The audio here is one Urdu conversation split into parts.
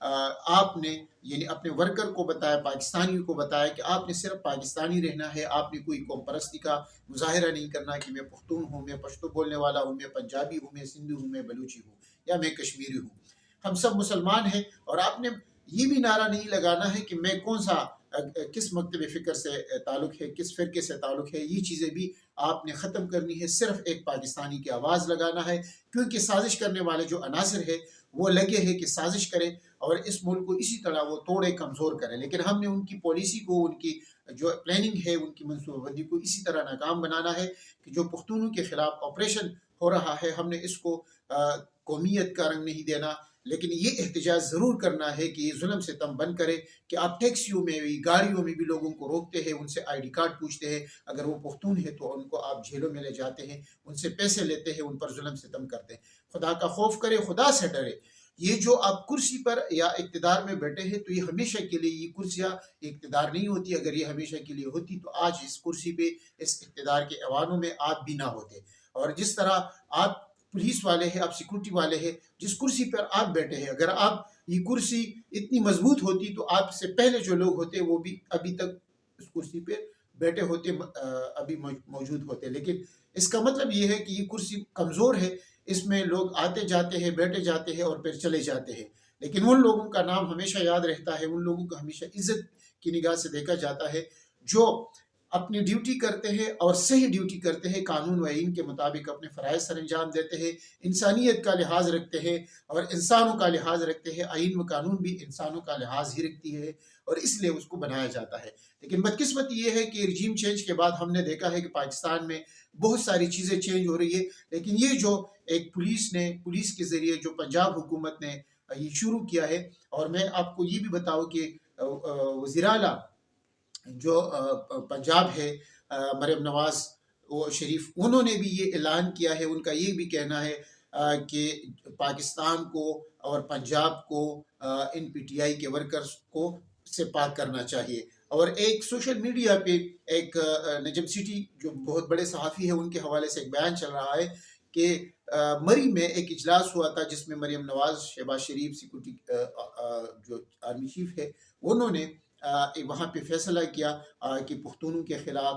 آپ نے یعنی اپنے ورکر کو بتایا، پاکستانیوں کو بتایا کہ آپ نے صرف پاکستانی رہنا ہے، آپ نے کوئی قوم پرستی کا مظاہرہ نہیں کرنا کہ میں پختون ہوں، میں پشتو بولنے والا ہوں، میں پنجابی ہوں، میں سندھی ہوں، میں بلوچی ہوں یا میں کشمیری ہوں۔ ہم سب مسلمان ہیں، اور آپ نے یہ بھی نعرہ نہیں لگانا ہے کہ میں کس مکتب فکر سے تعلق ہے، کس فرقے سے تعلق ہے۔ یہ چیزیں بھی آپ نے ختم کرنی ہے، صرف ایک پاکستانی کی آواز لگانا ہے، کیونکہ سازش کرنے والے جو عناصر ہے وہ لگے ہیں کہ سازش کرے اور اس ملک کو اسی طرح وہ توڑے، کمزور کرے، لیکن ہم نے ان کی پالیسی کو، ان کی جو پلاننگ ہے، ان کی منصوبہ بندی کو اسی طرح ناکام بنانا ہے کہ جو پختونوں کے خلاف آپریشن ہو رہا ہے، ہم نے اس کو قومیت کا رنگ نہیں دینا، لیکن یہ احتجاج ضرور کرنا ہے کہ یہ ظلم ستم بند کرے کہ آپ ٹیکسیوں میں بھی، گاڑیوں میں بھی لوگوں کو روکتے ہیں، ان سے آئی ڈی کارڈ پوچھتے ہیں، اگر وہ پختون ہے تو ان کو آپ جیلوں میں لے جاتے ہیں، ان سے پیسے لیتے ہیں، ان پر ظلم ستم کرتے ہیں۔ خدا کا خوف کرے، خدا سے ڈرے۔ یہ جو آپ کرسی پر یا اقتدار میں بیٹھے ہیں تو یہ ہمیشہ کے لیے، یہ کرسیاں اقتدار نہیں ہوتی، اگر یہ ہمیشہ کے لیے ہوتی تو آج اس کرسی پہ، اس اقتدار کے ایوانوں میں آپ بھی نہ ہوتے۔ اور جس طرح آپ پولیس والے ہیں، آپ سیکورٹی والے ہیں، جس کرسی پر آپ بیٹھے ہیں، اگر آپ یہ کرسی اتنی مضبوط ہوتی تو آپ سے پہلے جو لوگ ہوتے وہ بھی ابھی تک اس کرسی پہ بیٹھے ہوتے، ابھی موجود ہوتے، لیکن اس کا مطلب یہ ہے کہ یہ کرسی کمزور ہے، اس میں لوگ آتے جاتے ہیں، بیٹھے جاتے ہیں اور پھر چلے جاتے ہیں، لیکن ان لوگوں کا نام ہمیشہ یاد رہتا ہے، ان لوگوں کو ہمیشہ عزت کی نگاہ سے دیکھا جاتا ہے جو اپنی ڈیوٹی کرتے ہیں اور صحیح ڈیوٹی کرتے ہیں، قانون و آئین کے مطابق اپنے فرائض سر انجام دیتے ہیں، انسانیت کا لحاظ رکھتے ہیں اور انسانوں کا لحاظ رکھتے ہیں۔ آئین و قانون بھی انسانوں کا لحاظ ہی رکھتی ہے اور اس لیے اس کو بنایا جاتا ہے۔ لیکن بدقسمتی یہ ہے کہ رجیم چینج کے بعد ہم نے دیکھا ہے کہ پاکستان میں بہت ساری چیزیں چینج ہو رہی ہے، لیکن یہ جو ایک پولیس کے ذریعے جو پنجاب حکومت نے یہ شروع کیا ہے، اور میں آپ کو یہ بھی بتاؤں کہ وزیر اعلیٰ جو پنجاب ہے، مریم نواز شریف، انہوں نے بھی یہ اعلان کیا ہے، ان کا یہ بھی کہنا ہے کہ پاکستان کو اور پنجاب کو ان پی ٹی آئی کے ورکرز کو سے پاک کرنا چاہیے۔ اور ایک سوشل میڈیا پہ ایک نجم سٹی جو بہت بڑے صحافی ہیں، ان کے حوالے سے ایک بیان چل رہا ہے کہ مری میں ایک اجلاس ہوا تھا جس میں مریم نواز، شہباز شریف، سیکورٹی جو آرمی چیف ہے، انہوں نے وہاں پہ فیصلہ کیا کہ پختونوں کے خلاف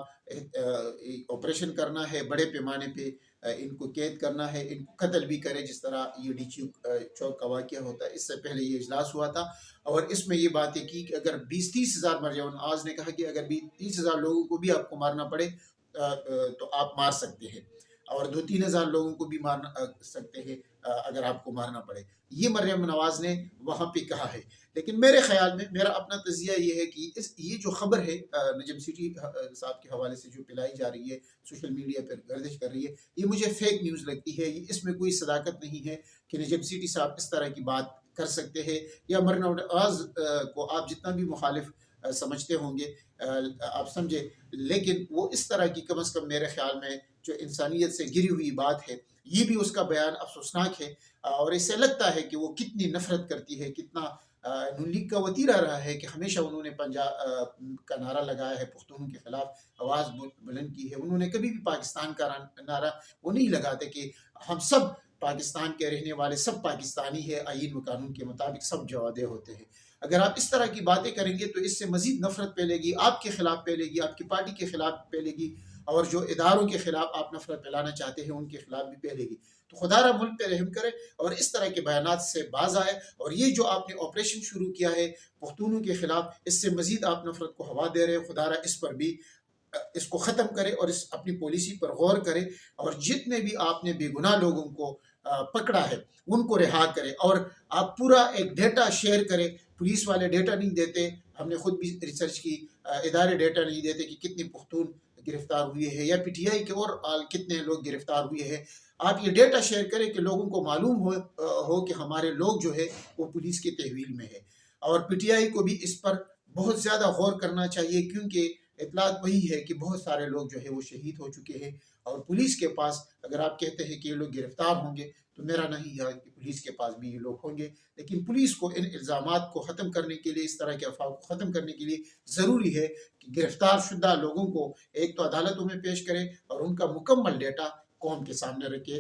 آپریشن کرنا ہے، بڑے پیمانے پہ ان کو قید کرنا ہے، ان کو قتل بھی کرے، جس طرح یہ ڈی چوک کا واقعہ ہوتا ہے۔ اس سے پہلے یہ اجلاس ہوا تھا اور اس میں یہ باتیں کی کہ اگر 20-30 ہزار مریم نواز نے کہا کہ اگر 30 ہزار لوگوں کو بھی آپ کو مارنا پڑے تو آپ مار سکتے ہیں، اور 2-3 ہزار لوگوں کو بھی مار سکتے ہیں اگر آپ کو مارنا پڑے۔ یہ مریم نواز نے وہاں پہ کہا ہے، لیکن میرے خیال میں، میرا اپنا تجزیہ یہ ہے کہ یہ جو خبر ہے نجم سٹی صاحب کے حوالے سے جو پلائی جا رہی ہے، سوشل میڈیا پر گردش کر رہی ہے، یہ مجھے فیک نیوز لگتی ہے۔ اس میں کوئی صداقت نہیں ہے کہ نجم سٹی صاحب اس طرح کی بات کر سکتے ہیں، یا مریم نواز کو آپ جتنا بھی مخالف سمجھتے ہوں گے آپ سمجھے، لیکن وہ اس طرح کی، کم از کم میرے خیال میں، جو انسانیت سے گری ہوئی بات ہے، یہ بھی اس کا بیان افسوسناک ہے، اور اس سے لگتا ہے کہ وہ کتنی نفرت کرتی ہے، کتنا نون لیگ کا وتیرہ رہا ہے کہ ہمیشہ انہوں نے پنجاب کا نعرہ لگایا ہے، پختونوں کے خلاف آواز بلند کی ہے۔ انہوں نے کبھی بھی پاکستان کا نعرہ وہ نہیں لگاتے کہ ہم سب پاکستان کے رہنے والے، سب پاکستانی ہے، آئین و قانون کے مطابق سب جوادے ہوتے ہیں۔ اگر آپ اس طرح کی باتیں کریں گے تو اس سے مزید نفرت پھیلے گی، آپ کے خلاف پھیلے گی، آپ کی پارٹی کے خلاف پھیلے گی، اور جو اداروں کے خلاف آپ نفرت پھیلانا چاہتے ہیں ان کے خلاف بھی پھیلے گی۔ تو خدا را ملک پہ رحم کرے اور اس طرح کے بیانات سے باز آئے، اور یہ جو آپ نے آپریشن شروع کیا ہے پختونوں کے خلاف، اس سے مزید آپ نفرت کو ہوا دے رہے ہیں۔ خدا را اس پر بھی، اس کو ختم کرے اور اس اپنی پالیسی پر غور کرے، اور جتنے بھی آپ نے بے گناہ لوگوں کو پکڑا ہے ان کو رہا کرے، اور آپ پورا ایک ڈیٹا شیئر کرے۔ پولیس والے ڈیٹا نہیں دیتے، ہم نے خود بھی ریسرچ کی، ادارے ڈیٹا نہیں دیتے کہ کتنے پختون گرفتار ہوئے ہیں، یا پی ٹی آئی کے اور کتنے لوگ گرفتار ہوئے ہیں۔ آپ یہ ڈیٹا شیئر کریں کہ لوگوں کو معلوم ہو کہ ہمارے لوگ جو ہے وہ پولیس کے تحویل میں ہے، اور پی ٹی آئی کو بھی اس پر بہت زیادہ غور کرنا چاہیے، کیونکہ اطلاعات وہی ہے کہ بہت سارے لوگ جو ہے وہ شہید ہو چکے ہیں، اور پولیس کے پاس، اگر آپ کہتے ہیں کہ یہ لوگ گرفتار ہوں گے تو میرا نہیں ہے کہ پولیس کے پاس بھی یہ لوگ ہوں گے، لیکن پولیس کو ان الزامات کو ختم کرنے کے لیے، اس طرح کے افواہ کو ختم کرنے کے لیے ضروری ہے کہ گرفتار شدہ لوگوں کو ایک تو عدالتوں میں پیش کرے اور ان کا مکمل ڈیٹا قوم کے سامنے رکھے۔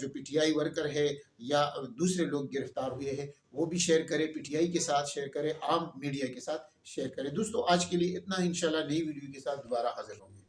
جو پی ٹی آئی ورکر ہے یا دوسرے لوگ گرفتار ہوئے ہیں وہ بھی شیئر کرے، پی ٹی آئی کے ساتھ شیئر کرے، عام میڈیا کے ساتھ شیئر کرے۔ دوستو آج کے لیے اتنا ہی، انشاءاللہ نئی ویڈیو کے ساتھ دوبارہ حاضر ہوں گے۔